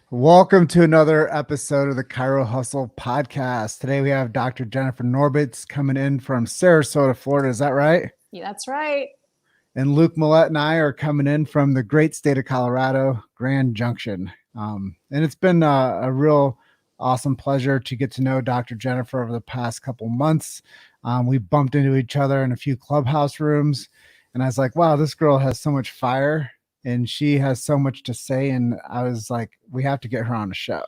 Welcome to another episode of the Chiro Hustle podcast. Today we have Dr. Jennifer Norbits coming in from Sarasota, Florida. Is that right? Yeah, that's right. And Luke Millette and I are coming in from the great state of Colorado, Grand Junction. And it's been a real awesome pleasure to get to know Dr. Jennifer over the past couple months. We bumped into each other in a few clubhouse rooms, and I was like, wow, this girl has so much fire and she has so much to say. And I was like, we have to get her on the show.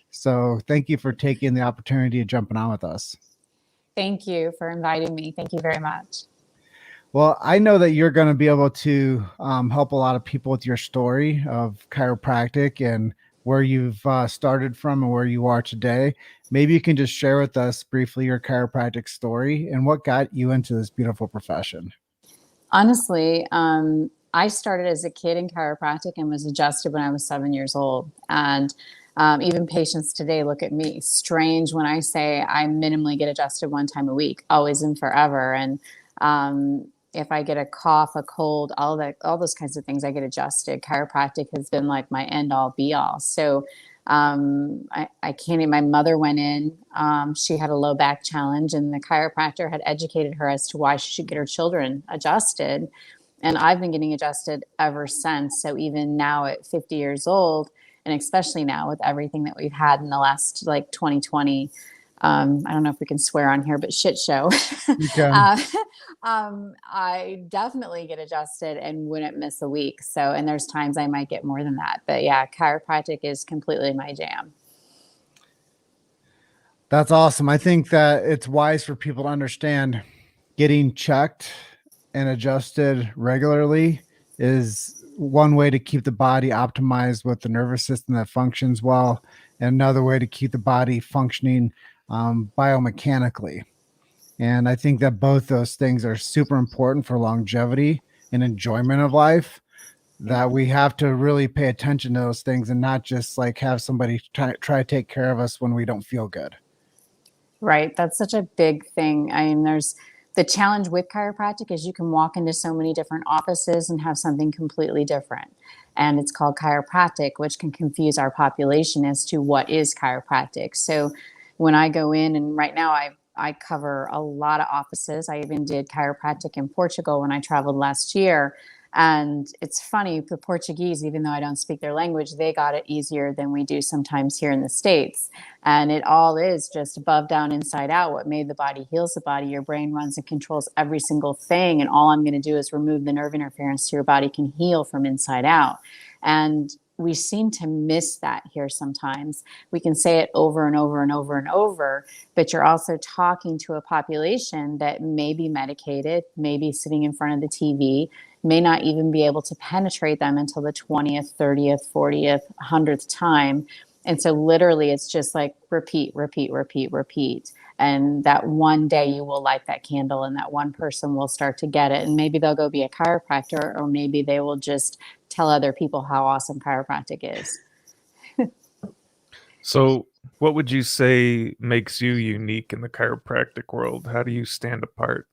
So thank you for taking the opportunity of jumping on with us. Thank you for inviting me. Thank you very much. Well, I know that you're going to be able to help a lot of people with your story of chiropractic and where you've started from and where you are today. Maybe you can just share with us briefly your chiropractic story and what got you into this beautiful profession. Honestly, I started as a kid in chiropractic and was adjusted when I was 7 years old. And even patients today look at me strange when I say I minimally get adjusted one time a week, always and forever. And if I get a cough, a cold, all those kinds of things, I get adjusted. Chiropractic has been like my end all be all. So I can't even, my mother went in, she had a low back challenge and the chiropractor had educated her as to why she should get her children adjusted. And I've been getting adjusted ever since. So even now at 50 years old, and especially now with everything that we've had in the last like 2020, I don't know if we can swear on here, but shit show. I definitely get adjusted and wouldn't miss a week. So, and there's times I might get more than that. But yeah, chiropractic is completely my jam. That's awesome. I think that it's wise for people to understand getting checked and adjusted regularly is one way to keep the body optimized with the nervous system that functions well, and another way to keep the body functioning biomechanically. And I think that both those things are super important for longevity and enjoyment of life, that we have to really pay attention to those things and not just like have somebody try to take care of us when we don't feel good. Right. That's such a big thing. I mean, there's the challenge with chiropractic is you can walk into so many different offices and have something completely different. And it's called chiropractic, which can confuse our population as to what is chiropractic. So when I go in, and right now I cover a lot of offices. I even did chiropractic in Portugal when I traveled last year. And it's funny, the Portuguese, even though I don't speak their language, they got it easier than we do sometimes here in the States. And it all is just above, down, inside out. What made the body heals the body. Your brain runs and controls every single thing. And all I'm going to do is remove the nerve interference so your body can heal from inside out. And we seem to miss that here sometimes. We can say it over and over and over and over, but you're also talking to a population that may be medicated, may be sitting in front of the TV, may not even be able to penetrate them until the 20th, 30th, 40th, 100th time. And so literally it's just like repeat, repeat, repeat, repeat. And that one day you will light that candle and that one person will start to get it. And maybe they'll go be a chiropractor, or maybe they will just tell other people how awesome chiropractic is. So what would you say makes you unique in the chiropractic world? How do you stand apart?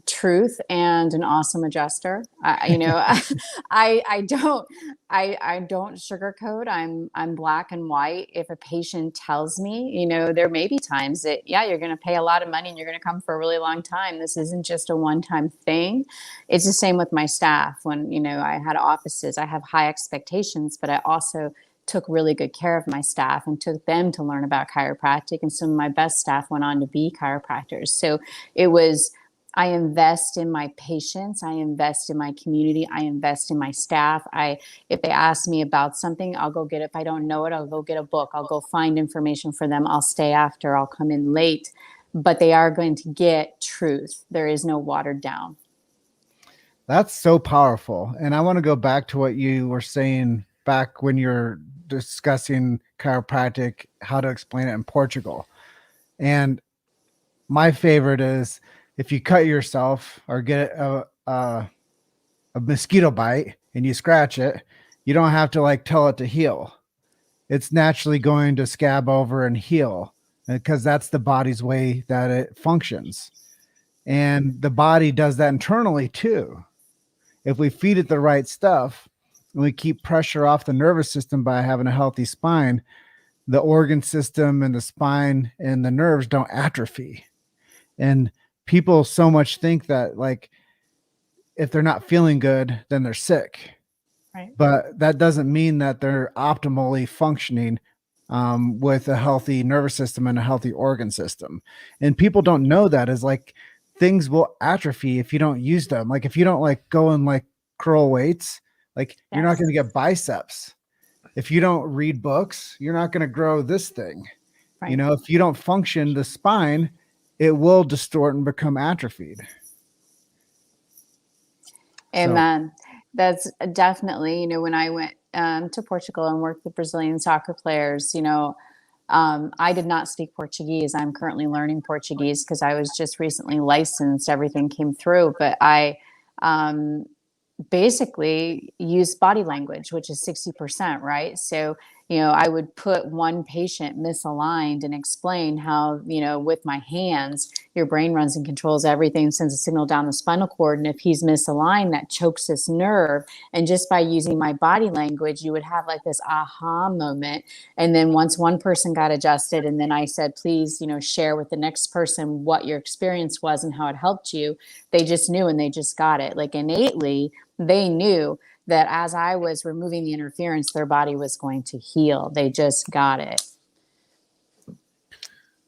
Truth and an awesome adjuster. I don't sugarcoat. I'm black and white. If a patient tells me, there may be times that, yeah, you're going to pay a lot of money and you're going to come for a really long time. This isn't just a one-time thing. It's the same with my staff. When, I had offices, I have high expectations, but I also took really good care of my staff and took them to learn about chiropractic. And some of my best staff went on to be chiropractors. So I invest in my patients. I invest in my community. I invest in my staff. If they ask me about something, I'll go get it. If I don't know it, I'll go get a book. I'll go find information for them. I'll stay after. I'll come in late, but they are going to get truth. There is no watered down. That's so powerful. And I want to go back to what you were saying back when you're discussing chiropractic, how to explain it in Portugal. And my favorite is, if you cut yourself or get a mosquito bite and you scratch it, you don't have to tell it to heal. It's naturally going to scab over and heal because that's the body's way that it functions. And the body does that internally too. If we feed it the right stuff, and we keep pressure off the nervous system by having a healthy spine, the organ system and the spine and the nerves don't atrophy. And people so much think that, like, if they're not feeling good, then they're sick. Right. But that doesn't mean that they're optimally functioning with a healthy nervous system and a healthy organ system. And people don't know that, is like, things will atrophy if you don't use them. Like, if you don't like go and like curl weights, like, you're not Yes. going to get biceps. If you don't read books, you're not going to grow this thing. Right. You know, if you don't function the spine, it will distort and become atrophied. Amen. That's definitely, when I went to Portugal and worked with Brazilian soccer players, I did not speak Portuguese. I'm currently learning Portuguese because I was just recently licensed. Everything came through, but I basically use body language, which is 60%, right? So, I would put one patient misaligned and explain how, with my hands, your brain runs and controls everything, sends a signal down the spinal cord. And if he's misaligned, that chokes this nerve. And just by using my body language, you would have like this aha moment. And then once one person got adjusted, and then I said, please, share with the next person what your experience was and how it helped you, they just knew and they just got it. Like, innately, they knew that as I was removing the interference, their body was going to heal. They just got it.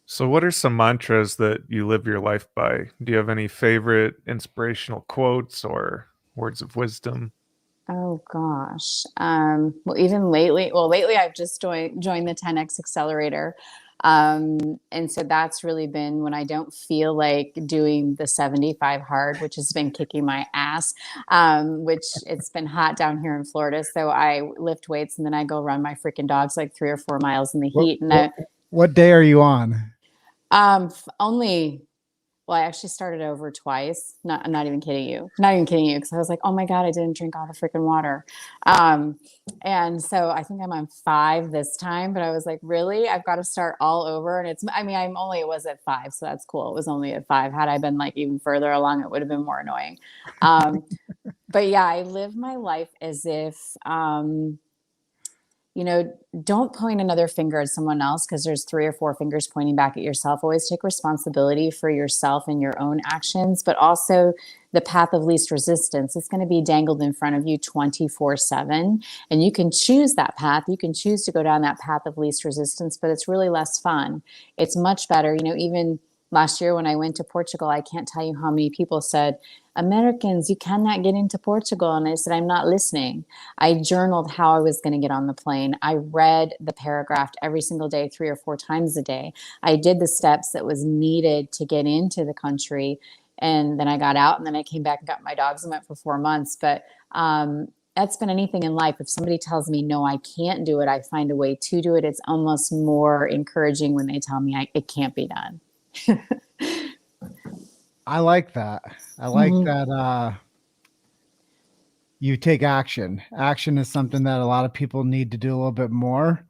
So what are some mantras that you live your life by? Do you have any favorite inspirational quotes or words of wisdom? Oh gosh. Well, even lately, I've just joined the 10X Accelerator. And so that's really been when I don't feel like doing the 75 hard, which has been kicking my ass, which it's been hot down here in Florida. So I lift weights and then I go run my freaking dogs like 3 or 4 miles in the heat. What day are you on? Well, I actually started over twice. I'm not even kidding you. Not even kidding you. Because I was like, oh my God, I didn't drink all the freaking water. And so I think I'm on 5 this time, but I was like, really? I've got to start all over. And it was at 5. So that's cool. It was only at 5. Had I been like even further along, it would have been more annoying. But yeah, I live my life as if, don't point another finger at someone else, because there's 3 or 4 fingers pointing back at yourself. Always take responsibility for yourself and your own actions, but also the path of least resistance. It's going to be dangled in front of you 24/7, and you can choose that path. You can choose to go down that path of least resistance, but it's really less fun. It's much better. Even last year when I went to Portugal, I can't tell you how many people said, Americans, you cannot get into Portugal. And I said, I'm not listening. I journaled how I was going to get on the plane. I read the paragraph every single day, 3 or 4 times a day. I did the steps that was needed to get into the country. And then I got out, and then I came back and got my dogs and went for 4 months. But that's been anything in life. If somebody tells me, no, I can't do it, I find a way to do it. It's almost more encouraging when they tell me it can't be done. I like that. I like that you take action. Action is something that a lot of people need to do a little bit more.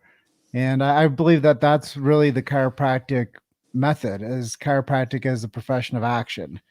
And I believe that that's really the chiropractic method, is chiropractic as a profession of action.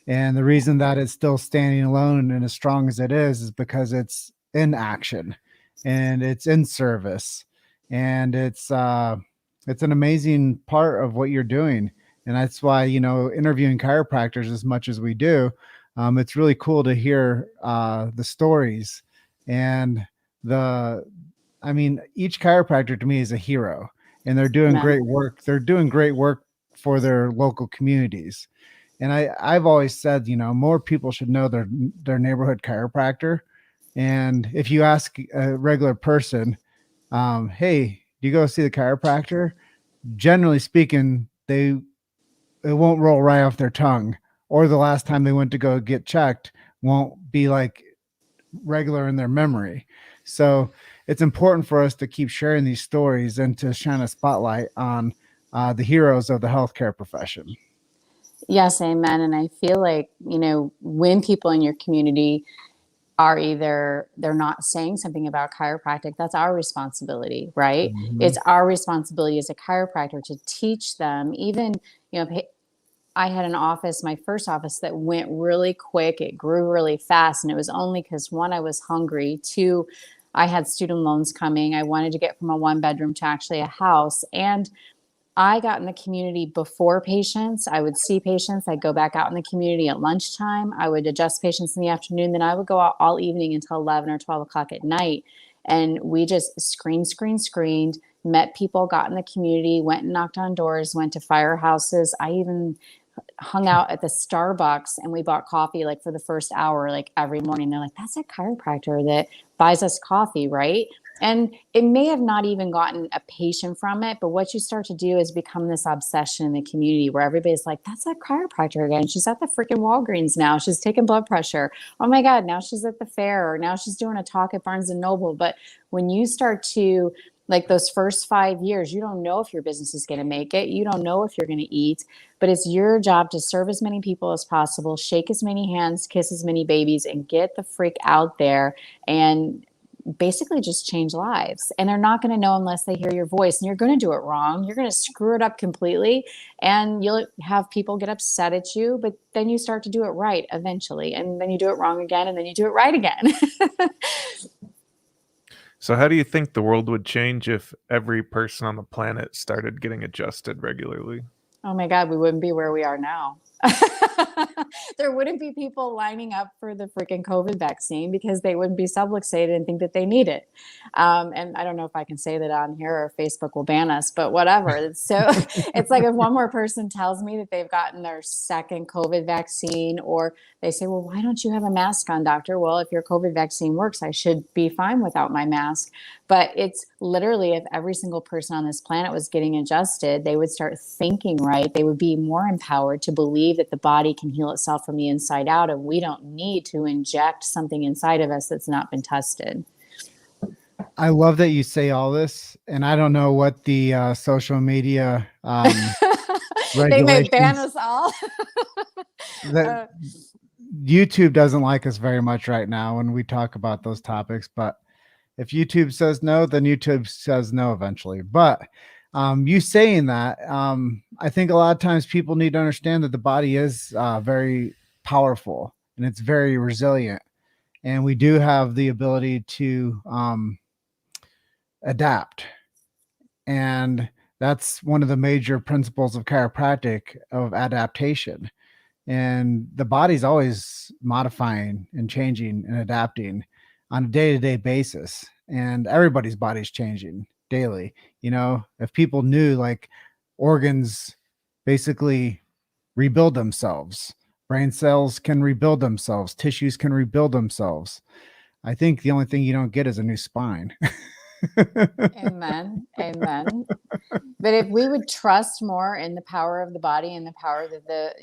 And the reason that it's still standing alone and as strong as it is because it's in action and it's in service. And it's an amazing part of what you're doing. And that's why, interviewing chiropractors as much as we do, it's really cool to hear the stories. And each chiropractor to me is a hero, and they're doing great work. They're doing great work for their local communities. And I've always said, more people should know their neighborhood chiropractor. And if you ask a regular person, hey, do you go see the chiropractor? Generally speaking, it won't roll right off their tongue, or the last time they went to go get checked won't be like regular in their memory. So it's important for us to keep sharing these stories and to shine a spotlight on the heroes of the healthcare profession. Yes, amen. And I feel like, when people in your community are either they're not saying something about chiropractic, that's our responsibility, right? Mm-hmm. It's our responsibility as a chiropractor to teach them, even, I had an office, my first office, that went really quick. It grew really fast. And it was only because, one, I was hungry. Two, I had student loans coming. I wanted to get from a 1 bedroom to actually a house. And I got in the community before patients. I would see patients. I'd go back out in the community at lunchtime. I would adjust patients in the afternoon. Then I would go out all evening until 11 or 12 o'clock at night. And we just screened, met people, got in the community, went and knocked on doors, went to firehouses. I even hung out at the Starbucks and we bought coffee like for the first hour, like every morning. They're like, that's a chiropractor that buys us coffee, right? And it may have not even gotten a patient from it, but what you start to do is become this obsession in the community where everybody's like, that's a chiropractor again. She's at the freaking Walgreens now. She's taking blood pressure. Oh my God, now she's at the fair, or now she's doing a talk at Barnes and Noble. But when you start to, like, those first 5 years, you don't know if your business is going to make it. You don't know if you're going to eat, but it's your job to serve as many people as possible, shake as many hands, kiss as many babies, and get the freak out there and basically just change lives. And they're not going to know unless they hear your voice, and you're going to do it wrong. You're going to screw it up completely, and you'll have people get upset at you, but then you start to do it right eventually. And then you do it wrong again, and then you do it right again. So how do you think the world would change if every person on the planet started getting adjusted regularly? Oh my God, we wouldn't be where we are now. There wouldn't be people lining up for the freaking COVID vaccine because they wouldn't be subluxated and think that they need it. And I don't know if I can say that on here or Facebook will ban us, but whatever. So it's like if one more person tells me that they've gotten their second COVID vaccine, or they say, well, why don't you have a mask on, doctor? Well, if your COVID vaccine works, I should be fine without my mask. But it's literally, if every single person on this planet was getting adjusted, they would start thinking right. They would be more empowered to believe that the body can heal itself from the inside out, and we don't need to inject something inside of us that's not been tested. I love that you say all this, and I don't know what the social media They may ban regulations us all. that YouTube doesn't like us very much right now when we talk about those topics. But if YouTube says no, then YouTube says no eventually. But you saying that, I think a lot of times people need to understand that the body is very powerful and it's very resilient. And we do have the ability to adapt. And that's one of the major principles of chiropractic, of adaptation. And the body's always modifying and changing and adapting on a day-to-day basis. And everybody's body's changing daily. You know, if people knew, like, organs basically rebuild themselves, brain cells can rebuild themselves, tissues can rebuild themselves. I think the only thing you don't get is a new spine. Amen. Amen. But if we would trust more in the power of the body and the power that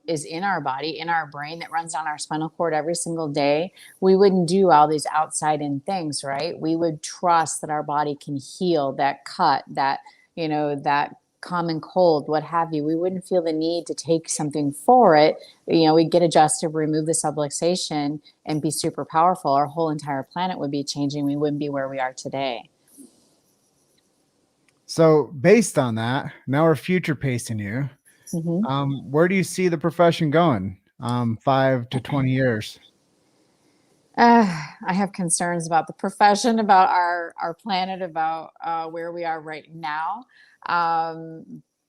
is in our body, in our brain, that runs down our spinal cord every single day, we wouldn't do all these outside in things, right? We would trust that our body can heal that cut, that, that common cold, what have you. We wouldn't feel the need to take something for it. We'd get adjusted, remove the subluxation, and be super powerful. Our whole entire planet would be changing. We wouldn't be where we are today. So based on that, now we're future pacing you. Mm-hmm. Where do you see the profession going 5 to 20 years? I have concerns about the profession, about our planet, about where we are right now.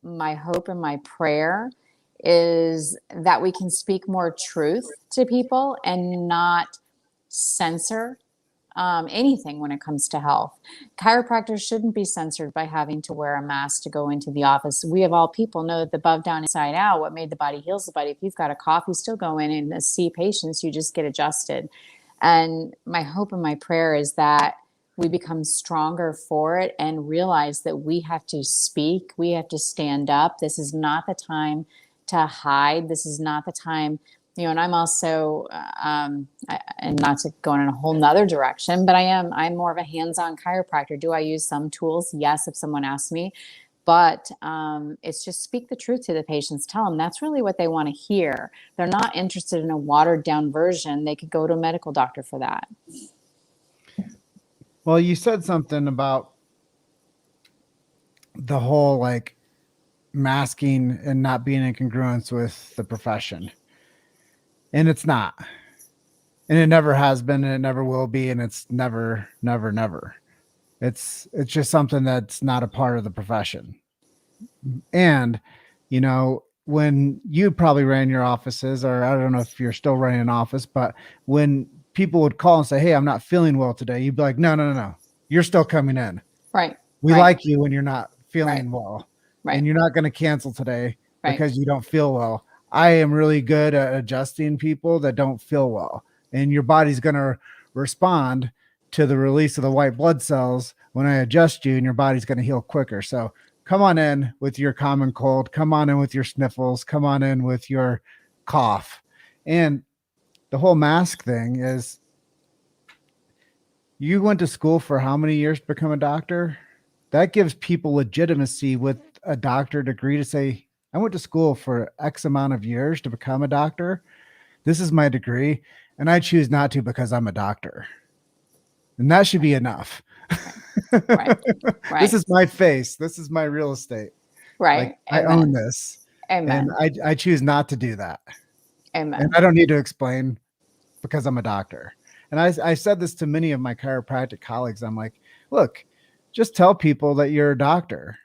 My hope and my prayer is that we can speak more truth to people and not censor anything when it comes to health. Chiropractors shouldn't be censored by having to wear a mask to go into the office. We of all people know that the above, down, inside out, what made the body heals the body. If you've got a cough, you still go in and see patients, you just get adjusted. And my hope and my prayer is that we become stronger for it and realize that we have to speak, we have to stand up. This is not the time to hide. This is not the time, and I'm also, and not to go in a whole nother direction, but I'm more of a hands-on chiropractor. Do I use some tools? Yes, if someone asks me. But it's just speak the truth to the patients. Tell them that's really what they want to hear. They're not interested in a watered down version. They could go to a medical doctor for that. Well, you said something about the whole, like, masking and not being in congruence with the profession. And it's not. And it never has been, and it never will be, and it's never, never, never. It's just something that's not a part of the profession. And, you know, when you probably ran your offices, or I don't know if you're still running an office, but when people would call and say, "Hey, I'm not feeling well today," you'd be like, "No, no, no, no. You're still coming in. Right. We Right. like you when you're not feeling Right. well. Right. And you're not going to cancel today Right. because you don't feel well." I am really good at adjusting people that don't feel well. And your body's going to respond to the release of the white blood cells when I adjust you, and your body's going to heal quicker. So come on in with your common cold. Come on in with your sniffles. Come on in with your cough. And the whole mask thing is, you went to school for how many years to become a doctor? That gives people legitimacy with a doctor degree to say, I went to school for X amount of years to become a doctor. This is my degree, and I choose not to because I'm a doctor. And that should be enough. Right. Right. This is my face. This is my real estate. Right. Like, I own this. Amen. And I choose not to do that. Amen. And I don't need to explain because I'm a doctor. And I said this to many of my chiropractic colleagues. I'm like, look, just tell people that you're a doctor.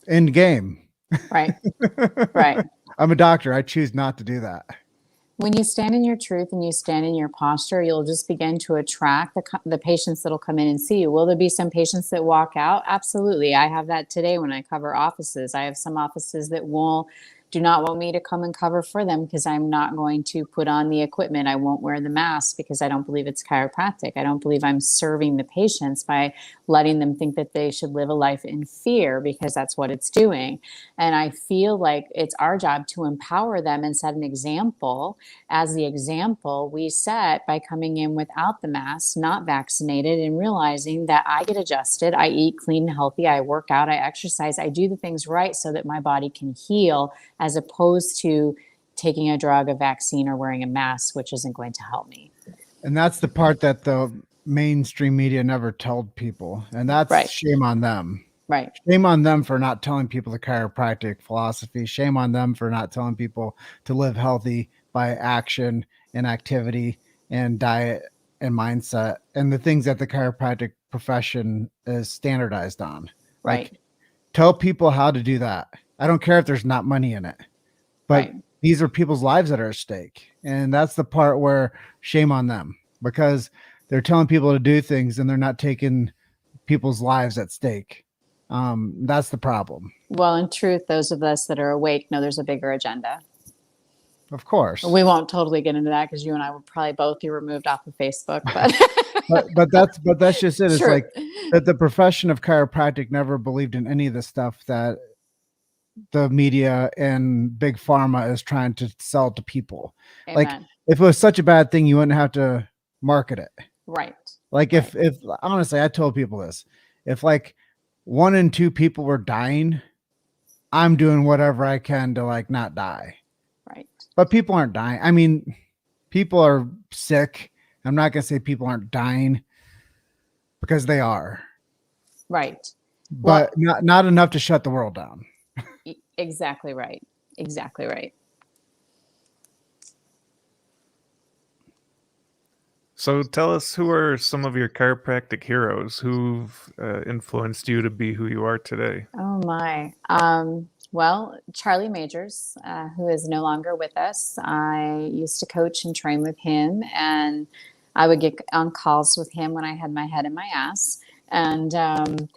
End game. Right. Right. I'm a doctor. I choose not to do that. When you stand in your truth and you stand in your posture, you'll just begin to attract the patients that'll come in and see you. Will there be some patients that walk out? Absolutely. I have that today when I cover offices. I have some offices that do not want me to come and cover for them because I'm not going to put on the equipment. I won't wear the mask because I don't believe it's chiropractic. I don't believe I'm serving the patients by letting them think that they should live a life in fear, because that's what it's doing. And I feel like it's our job to empower them and set an example. As the example we set by coming in without the mask, not vaccinated, and realizing that I get adjusted, I eat clean and healthy, I work out, I exercise, I do the things right so that my body can heal, as opposed to taking a drug, a vaccine, or wearing a mask, which isn't going to help me. And that's the part that the mainstream media never told people. And that's Right. Shame on them. Right. Shame on them for not telling people the chiropractic philosophy. Shame on them for not telling people to live healthy by action and activity and diet and mindset and the things that the chiropractic profession is standardized on. Right. Like, tell people how to do that. I don't care if there's not money in it, but Right. these are people's lives that are at stake. And that's the part where shame on them, because they're telling people to do things and they're not taking people's lives at stake. That's the problem. Well, in truth, those of us that are awake know there's a bigger agenda. Of course. We won't totally get into that because you and I will probably both be removed off of Facebook. But that's just it. It's True. like that the profession of chiropractic never believed in any of the stuff that the media and big pharma is trying to sell to people. Amen. Like, if it was such a bad thing, you wouldn't have to market it. Right. Like, if honestly, I told people this, if like 1 in 2 people were dying, I'm doing whatever I can to like not die. Right. But people aren't dying. I mean, people are sick. I'm not going to say people aren't dying, because they are. Right. But not enough to shut the world down. Exactly right. Exactly right. So tell us, who are some of your chiropractic heroes who've influenced you to be who you are today? Oh my. Well, Charlie Majors, who is no longer with us. I used to coach and train with him, and I would get on calls with him when I had my head in my ass. And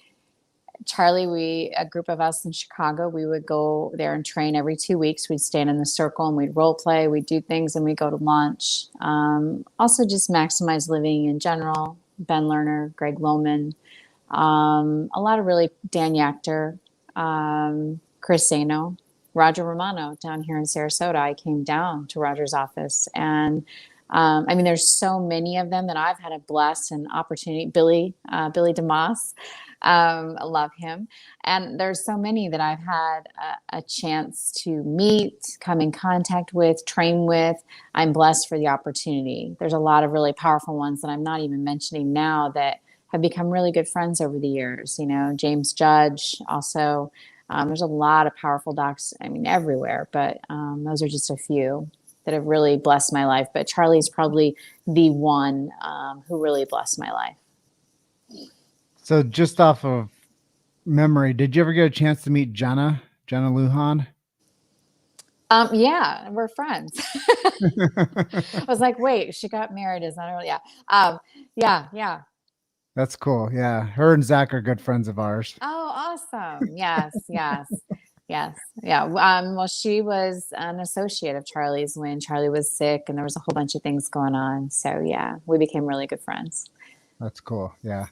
Charlie, a group of us in Chicago, we would go there and train every 2 weeks. We'd stand in the circle and we'd role play, we'd do things, and we'd go to lunch. Also just Maximize Living in general, Ben Lerner, Greg Lohman, a lot of really, Dan Yachter, Chris Sano, Roger Romano down here in Sarasota. I came down to Roger's office, and I mean, there's so many of them that I've had a bless and opportunity. Billy DeMoss, I love him. And there's so many that I've had a chance to meet, come in contact with, train with. I'm blessed for the opportunity. There's a lot of really powerful ones that I'm not even mentioning now that have become really good friends over the years. You know, James Judge also. There's a lot of powerful docs, I mean, everywhere, but those are just a few that have really blessed my life. But Charlie's probably the one who really blessed my life. So just off of memory, did you ever get a chance to meet Jenna Lujan? Yeah, we're friends. I was like, wait, she got married. Is that her? Yeah. Yeah. That's cool. Yeah. Her and Zach are good friends of ours. Oh, awesome. Yes. Yeah. Well, she was an associate of Charlie's when Charlie was sick, and there was a whole bunch of things going on. So yeah, we became really good friends. That's cool. Yeah.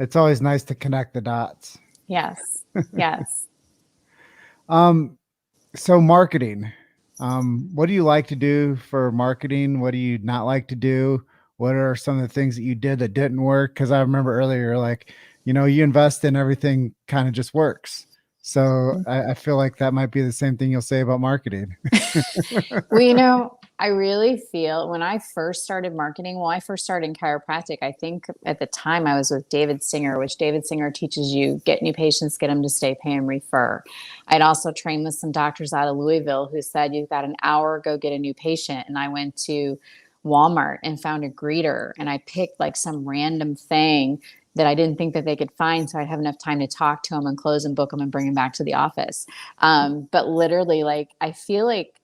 It's always nice to connect the dots. Yes. Yes. So marketing, what do you like to do for marketing? What do you not like to do? What are some of the things that you did that didn't work? Because I remember earlier, like, you invest in everything, kind of just works. So I feel like that might be the same thing you'll say about marketing. Well, I really feel when I first started marketing, I first started in chiropractic. I think at the time I was with David Singer, which David Singer teaches you get new patients, get them to stay, pay, and refer. I'd also trained with some doctors out of Louisville who said, you've got an hour, go get a new patient. And I went to Walmart and found a greeter, and I picked like some random thing that I didn't think that they could find. So I'd have enough time to talk to them and close and book them and bring them back to the office. But literally, like, I feel like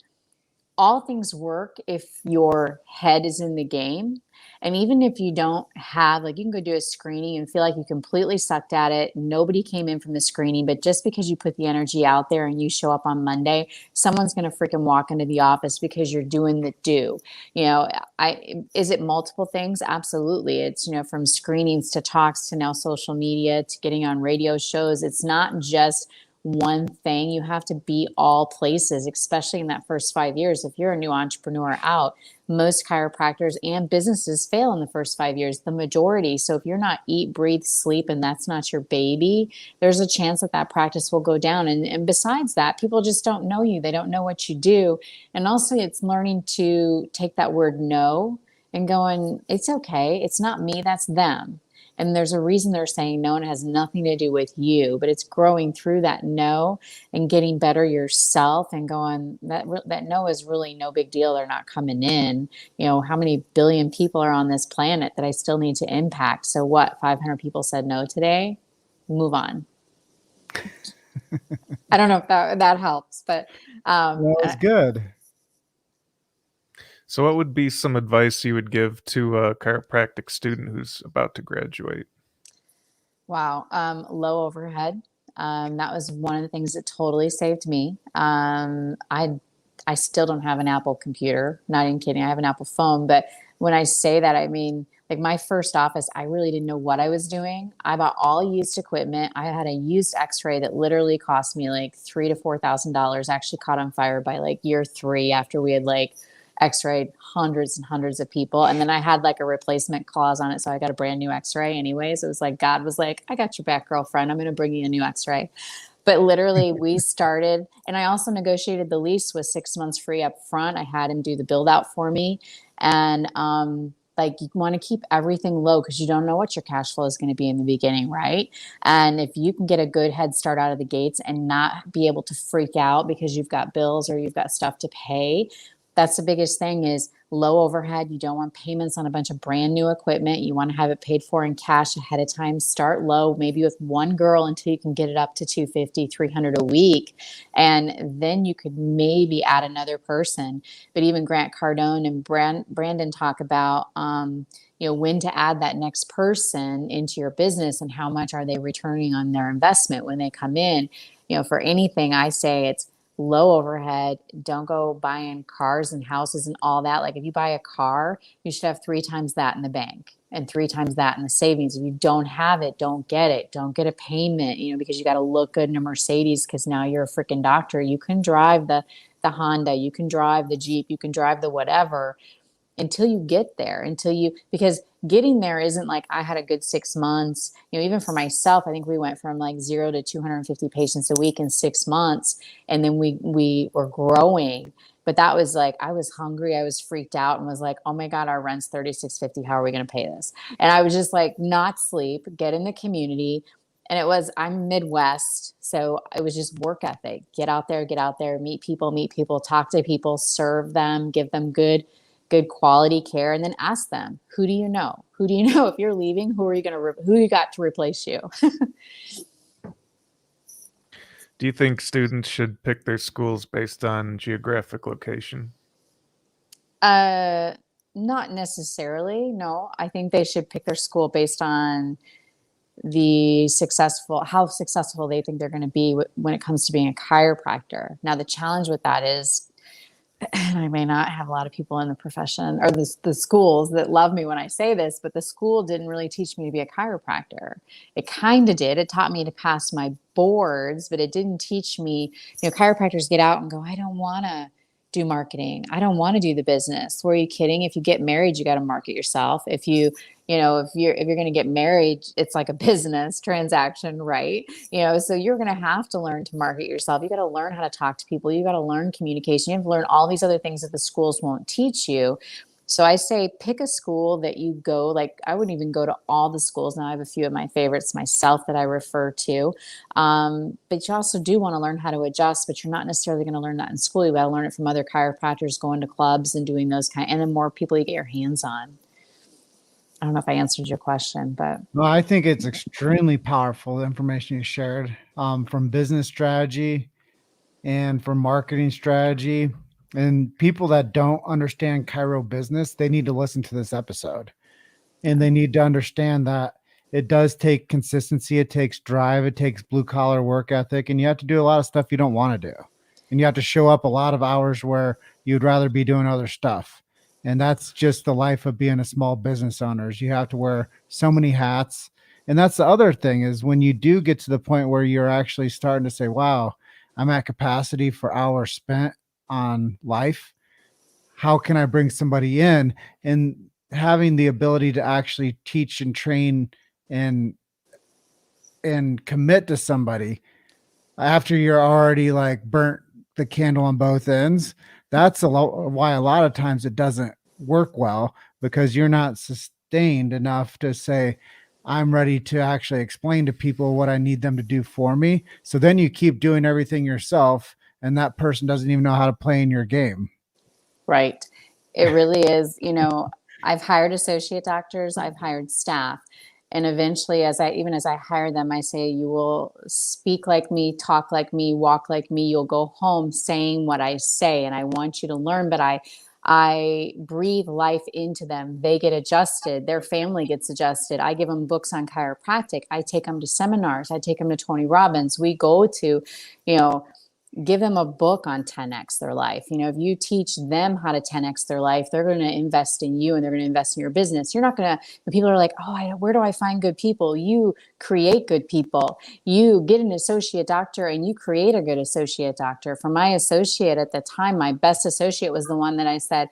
all things work if your head is in the game. And even if you don't have, like, you can go do a screening and feel like you completely sucked at it. Nobody came in from the screening, but just because you put the energy out there and you show up on Monday, someone's going to freaking walk into the office because you're doing the do. Is it multiple things? Absolutely. It's, from screenings to talks to now social media to getting on radio shows. It's not just one thing. You have to be all places, especially in that first 5 years. If you're a new entrepreneur out, most chiropractors and businesses fail in the first 5 years, the majority. So if you're not eat, breathe, sleep, and that's not your baby, there's a chance that practice will go down. And besides that, people just don't know you. They don't know what you do. And also it's learning to take that word no and going, it's okay. It's not me, that's them. And there's a reason they're saying no, and it has nothing to do with you, but it's growing through that no and getting better yourself and going, that no is really no big deal. They're not coming in. How many billion people are on this planet that I still need to impact? So what, 500 people said no today? Move on. I don't know if that helps, but That was good. So what would be some advice you would give to a chiropractic student who's about to graduate? Wow. Low overhead. That was one of the things that totally saved me. I still don't have an Apple computer. Not even kidding. I have an Apple phone. But when I say that, I mean, like, my first office, I really didn't know what I was doing. I bought all used equipment. I had a used X-ray that literally cost me like $3,000 to $4,000. Actually caught on fire by like year 3 after we had like X-rayed hundreds and hundreds of people. And then I had like a replacement clause on it. So I got a brand new X-ray anyways. It was like, God was like, I got your back, girlfriend. I'm going to bring you a new X-ray. But literally we started, and I also negotiated the lease with 6 months free up front. I had him do the build out for me. And, like, you want to keep everything low because you don't know what your cash flow is going to be in the beginning, right? And if you can get a good head start out of the gates and not be able to freak out because you've got bills or you've got stuff to pay, that's the biggest thing, is low overhead. You don't want payments on a bunch of brand new equipment. You want to have it paid for in cash ahead of time. Start low, maybe with one girl until you can get it up to 250, 300 a week. And then you could maybe add another person. But even Grant Cardone and Brandon talk about, when to add that next person into your business and how much are they returning on their investment when they come in. For anything, I say it's low overhead. Don't go buying cars and houses and all that. Like, if you buy a car, you should have 3 times that in the bank and 3 times that in the savings. If you don't have it, don't get it. Don't get a payment, because you got to look good in a Mercedes because now you're a freaking doctor. You can drive the Honda, you can drive the Jeep, you can drive the whatever until you get there, because getting there isn't like I had a good 6 months. Even for myself, I think we went from like 0 to 250 patients a week in 6 months. And then we were growing. But that was like, I was hungry. I was freaked out and was like, oh my God, our rent's $36.50. How are we going to pay this? And I was just like, not sleep, get in the community. And it was, I'm Midwest. So it was just work ethic. Get out there, meet people, talk to people, serve them, give them good quality care, and then ask them, who do you know? Who do you know? If you're leaving, who you got to replace you? Do you think students should pick their schools based on geographic location? Uh, Not necessarily. No, I think they should pick their school based on how successful they think they're going to be when it comes to being a chiropractor. Now, the challenge with that is, and I may not have a lot of people in the profession or the schools that love me when I say this, but the school didn't really teach me to be a chiropractor. It kind of did. It taught me to pass my boards, but it didn't teach me, chiropractors get out and go, I don't want to do marketing. I don't want to do the business. Were you kidding? If you get married, you got to market yourself. If you're going to get married, it's like a business transaction, right? So you're going to have to learn to market yourself. You got to learn how to talk to people. You got to learn communication. You have to learn all these other things that the schools won't teach you. So I say pick a school that you go, like I wouldn't even go to all the schools. Now I have a few of my favorites myself that I refer to. But you also do want to learn how to adjust, but you're not necessarily going to learn that in school. You got to learn it from other chiropractors, going to clubs and doing and the more people you get your hands on. I don't know if I answered your question, but. Well, I think it's extremely powerful, the information you shared, from business strategy and from marketing strategy. And people that don't understand chiro business, they need to listen to this episode, and they need to understand that it does take consistency. It takes drive. It takes blue collar work ethic, and you have to do a lot of stuff you don't want to do. And you have to show up a lot of hours where you'd rather be doing other stuff. And that's just the life of being a small business owner. You have to wear so many hats. And that's the other thing, is when you do get to the point where you're actually starting to say, wow, I'm at capacity for hours spent on life. How can I bring somebody in? And having the ability to actually teach and train and commit to somebody after you're already like burnt the candle on both ends. That's why a lot of times it doesn't work well, because you're not sustained enough to say, I'm ready to actually explain to people what I need them to do for me. So then you keep doing everything yourself, and that person doesn't even know how to play in your game. Right. It really is. I've hired associate doctors, I've hired staff. And eventually, as I hire them, I say, you will speak like me, talk like me, walk like me. You'll go home saying what I say. And I want you to learn, but I breathe life into them. They get adjusted. Their family gets adjusted. I give them books on chiropractic. I take them to seminars. I take them to Tony Robbins. We go to, give them a book on 10x their life. If you teach them how to 10x their life, they're going to invest in you and they're going to invest in your business. You're not going to, when people are like, where do I find good people? You create good people. You get an associate doctor and you create a good associate doctor. For my associate at the time, my best associate was the one that I said,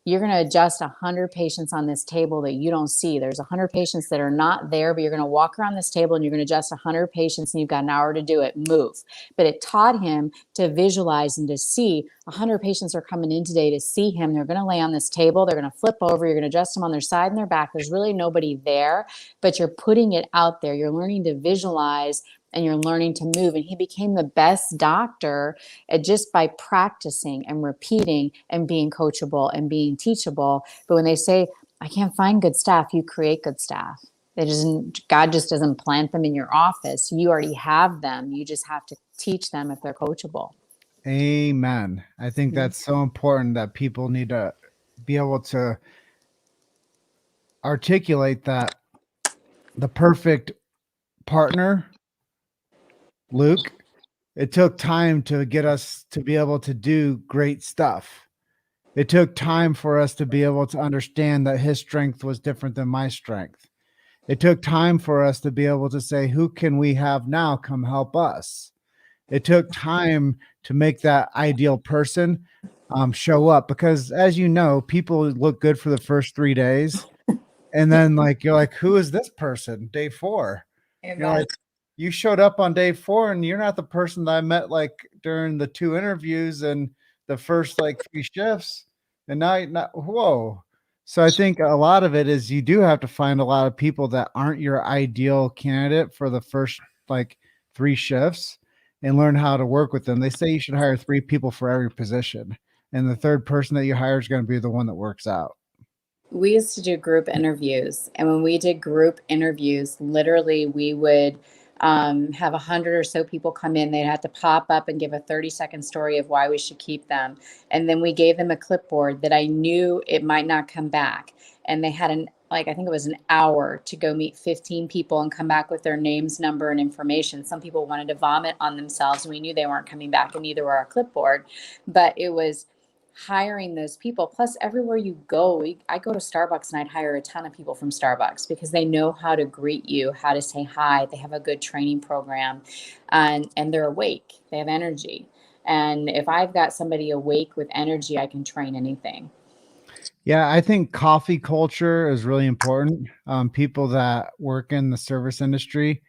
you're going to adjust 100 patients on this table that you don't see. There's 100 patients that are not there, but you're going to walk around this table and you're going to adjust 100 patients and you've got an hour to do it. Move. But it taught him to visualize and to see 100 patients are coming in today to see him. They're going to lay on this table. They're going to flip over. You're going to adjust them on their side and their back. There's really nobody there, but you're putting it out there. You're learning to visualize and you're learning to move. And he became the best doctor just by practicing and repeating and being coachable and being teachable. But when they say, I can't find good staff, you create good staff. God just doesn't plant them in your office. You already have them. You just have to teach them if they're coachable. Amen. I think that's so important, that people need to be able to articulate that the perfect partner, Luke, it took time to get us to be able to do great stuff. It took time for us to be able to understand that his strength was different than my strength. It took time for us to be able to say, who can we have now come help us? It took time to make that ideal person show up, because as you know, people look good for the first 3 days. And then you're like, who is this person? Day 4. You're like, you showed up on day 4 and you're not the person that I met during the 2 interviews, and the first like 3 shifts, and now whoa. So I think a lot of it is you do have to find a lot of people that aren't your ideal candidate for the first like 3 shifts and learn how to work with them. They say you should hire 3 people for every position, and the third person that you hire is going to be the one that works out. We used to do group interviews, and when we did group interviews, literally we would have 100 or so people come in. They'd have to pop up and give a 30-second story of why we should keep them, and then we gave them a clipboard that I knew it might not come back, and they had I think it was an hour to go meet 15 people and come back with their names, number, and information. Some people wanted to vomit on themselves, and we knew they weren't coming back, and neither were our clipboard, but it was hiring those people. Plus, everywhere you go, I go to Starbucks and I'd hire a ton of people from Starbucks because they know how to greet you, how to say hi. They have a good training program, and they're awake. They have energy. And if I've got somebody awake with energy, I can train anything. Yeah, I think coffee culture is really important. People that work in the service industry,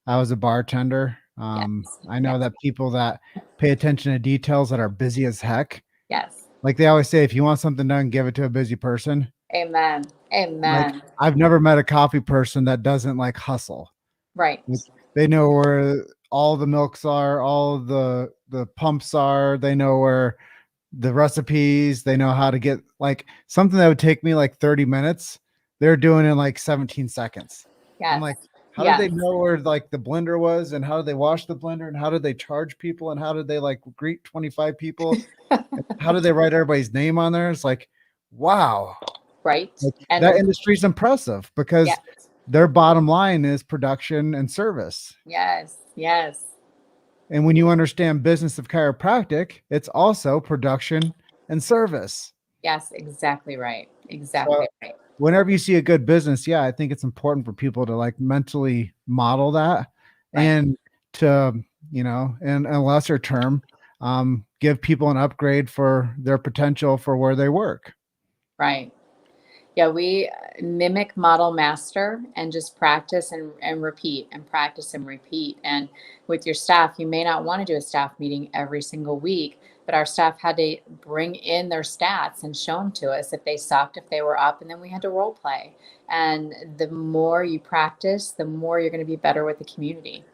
I was a bartender. Yes. I know Yes. that people that pay attention to details that are busy as heck, Yes. like they always say, if you want something done, give it to a busy person. Amen. Like Amen. I've never met a coffee person that doesn't like hustle. Right. Like, they know where all the milks are, all the pumps are. They know where the recipes. They know how to get like something that would take me like 30 minutes. They're doing in like 17 seconds. I'm Yes. like, how did Yes. they know where like the blender was, and how did they wash the blender, and how did they charge people, and how did they like greet 25 people? And how did they write everybody's name on there? It's like, wow. Right. Like, And that industry is impressive because yes. their bottom line is production and service. Yes. Yes. And when you understand business of chiropractic, it's also production and service. Yes. Exactly right. So Exactly right. whenever you see a good business, yeah, I think it's important for people to like mentally model that, Right. and to, in a lesser term, give people an upgrade for their potential for where they work. Right. Yeah, we mimic model master and just practice and repeat and practice and repeat. And with your staff, you may not want to do a staff meeting every single week, but our staff had to bring in their stats and show them to us if they sucked, if they were up, and then we had to role play. And the more you practice, the more you're going to be better with the community.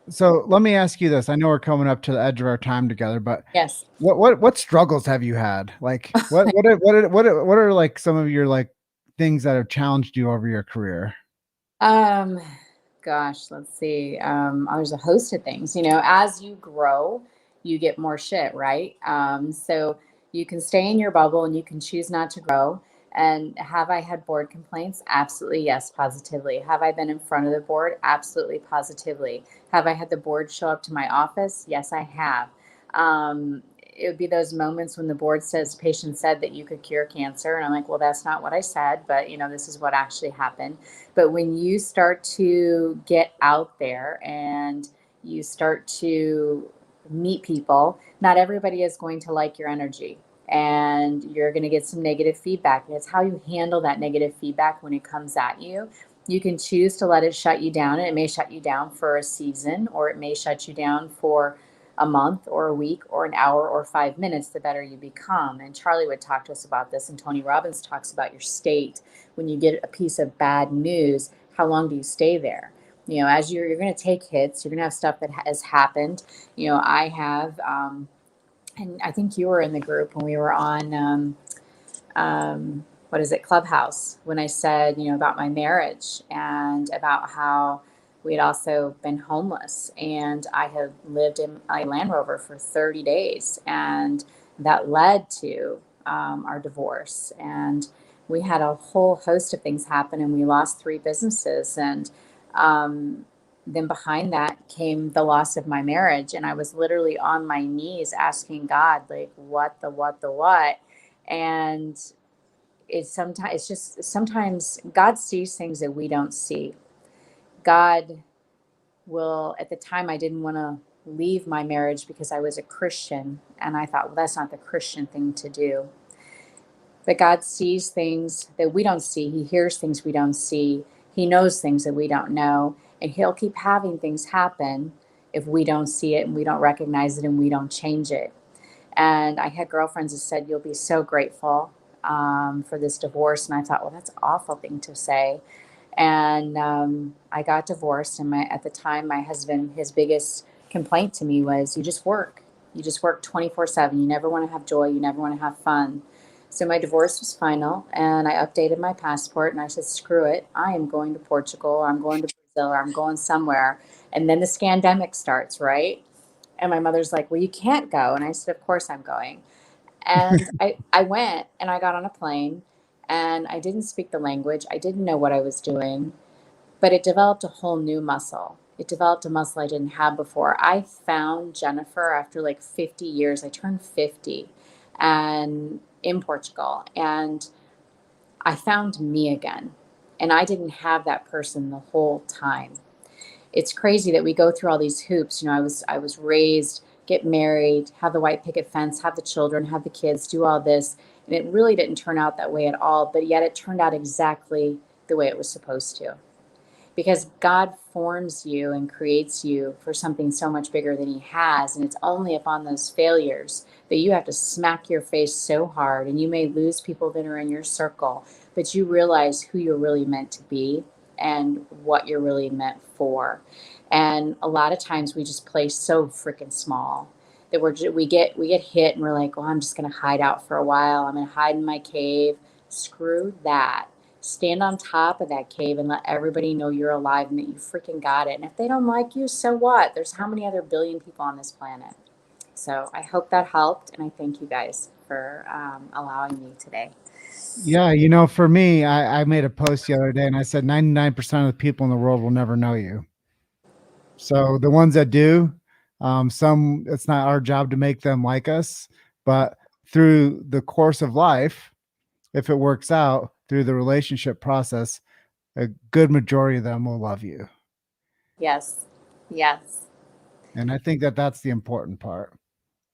So let me ask you this. I know we're coming up to the edge of our time together, but Yes. what struggles have you had? Like what are like some of your like things that have challenged you over your career? Um, Gosh, let's see. There's a host of things. As you grow, you get more shit, right? So you can stay in your bubble and you can choose not to grow. And have I had board complaints? Absolutely, yes, positively. Have I been in front of the board? Absolutely, positively. Have I had the board show up to my office? Yes, I have. It would be those moments when the board says, patient said that you could cure cancer. And I'm like, well, that's not what I said, but this is what actually happened. But when you start to get out there and you start to meet people, not everybody is going to like your energy, and you're going to get some negative feedback. And it's how you handle that negative feedback when it comes at you. You can choose to let it shut you down, and it may shut you down for a season, or it may shut you down for a month or a week or an hour or 5 minutes, the better you become. And Charlie would talk to us about this, and Tony Robbins talks about your state. When you get a piece of bad news, how long do you stay there? As you're going to take hits, you're going to have stuff that has happened. I have, and I think you were in the group when we were on, what is it, Clubhouse, when I said, about my marriage and about how we had also been homeless, and I had lived in a Land Rover for 30 days, and that led to our divorce. And we had a whole host of things happen, and we lost 3 businesses. And then behind that came the loss of my marriage. And I was literally on my knees asking God, like, what? And sometimes God sees things that we don't see. God will, at the time, I didn't want to leave my marriage because I was a Christian. And I thought, well, that's not the Christian thing to do. But God sees things that we don't see. He hears things we don't see. He knows things that we don't know. And he'll keep having things happen if we don't see it and we don't recognize it and we don't change it. And I had girlfriends that said, "You'll be so grateful for this divorce." And I thought, well, that's an awful thing to say. And I got divorced. And at the time, my husband, his biggest complaint to me was, "You just work. You just work 24/7. You never want to have joy. You never want to have fun." So my divorce was final, and I updated my passport, and I said, "Screw it. I am going to Portugal, or I'm going to Brazil, or I'm going somewhere." And then the scandemic starts, right? And my mother's like, "Well, you can't go." And I said, "Of course I'm going." And I went, and I got on a plane, and I didn't speak the language. I didn't know what I was doing, but it developed a whole new muscle. It developed a muscle I didn't have before. I found Jennifer after like 50 years. I turned 50 and in Portugal, and I found me again. And I didn't have that person the whole time. It's crazy that we go through all these hoops. You know, I was raised, get married, have the white picket fence, have the children, have the kids, do all this, and it really didn't turn out that way at all, but yet it turned out exactly the way it was supposed to, because God forms you and creates you for something so much bigger than he has. And it's only upon those failures that you have to smack your face so hard, and you may lose people that are in your circle, but you realize who you're really meant to be and what you're really meant for. And a lot of times we just play so freaking small that we get hit, and we're like, "Well, I'm just going to hide out for a while. I'm going to hide in my cave." Screw that. Stand on top of that cave and let everybody know you're alive and that you freaking got it. And if they don't like you, so what? There's how many other billion people on this planet? So I hope that helped, and I thank you guys for allowing me today. Yeah, for me, I made a post the other day and I said 99% of the people in the world will never know you. So the ones that do, it's not our job to make them like us, but through the course of life, if it works out through the relationship process, a good majority of them will love you. Yes. Yes. And I think that that's the important part.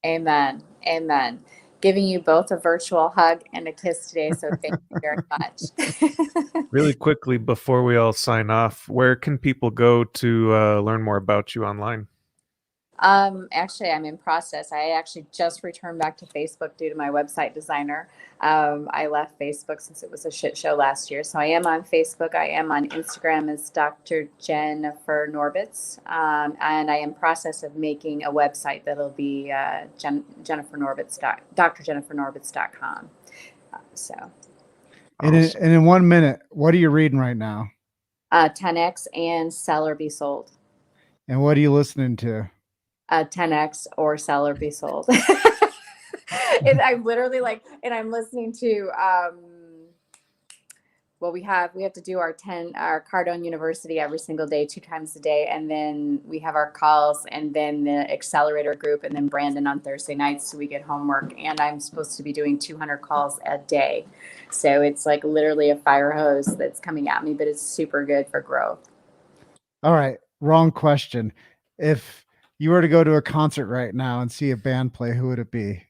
Amen. Amen. Giving you both a virtual hug and a kiss today. So thank you very much. Really quickly before we all sign off, where can people go to learn more about you online? Actually, I'm in process. I actually just returned back to Facebook due to my website designer. I left Facebook since it was a shit show last year. So I am on Facebook. I am on Instagram as Dr. Jennifer Norbits. And I am in process of making a website that'll be Jennifer Norbits, drjennifernorbits.com. So And in 1 minute, what are you reading right now? 10X and Sell or Be Sold. And what are you listening to? 10X or Sell or Be Sold. I'm literally like, and I'm listening to well, we have to do our Cardone University every single day, 2 times a day, and then we have our calls, and then the accelerator group, and then Brandon on Thursday nights, so we get homework. And I'm supposed to be doing 200 calls a day, so it's like literally a fire hose that's coming at me, but it's super good for growth. All right, wrong question. If you were to go to a concert right now and see a band play, who would it be?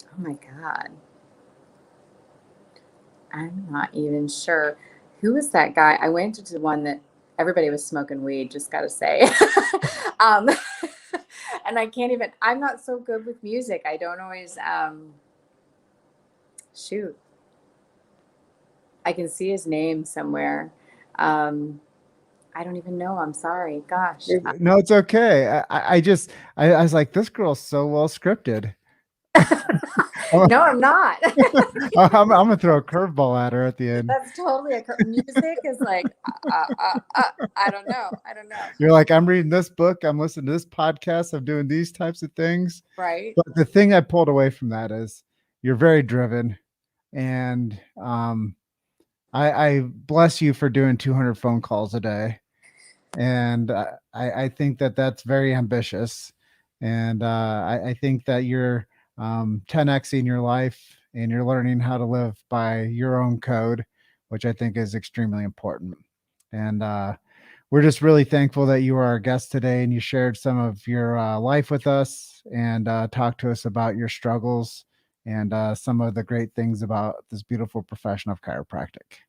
Oh my God. I'm not even sure. Who was that guy? I went to the one that everybody was smoking weed, just got to say. um, and I'm not so good with music. I don't always, shoot. I can see his name somewhere. I don't even know. I'm sorry. Gosh. No, it's okay. I was like, this girl's so well scripted. No, I'm not. I'm gonna throw a curveball at her at the end. That's totally music is like, I don't know. You're like, I'm reading this book, I'm listening to this podcast, I'm doing these types of things. Right. But the thing I pulled away from that is you're very driven, and I bless you for doing 200 phone calls a day, and I think that that's very ambitious, and I think that you're 10xing your life, and you're learning how to live by your own code, which I think is extremely important. And we're just really thankful that you were our guest today, and you shared some of your life with us, and talked to us about your struggles, and some of the great things about this beautiful profession of chiropractic.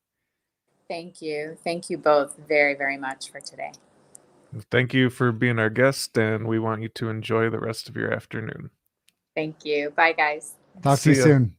Thank you. Thank you both very, very much for today. Thank you for being our guest, and we want you to enjoy the rest of your afternoon. Thank you. Bye, guys. Talk to you See ya. soon.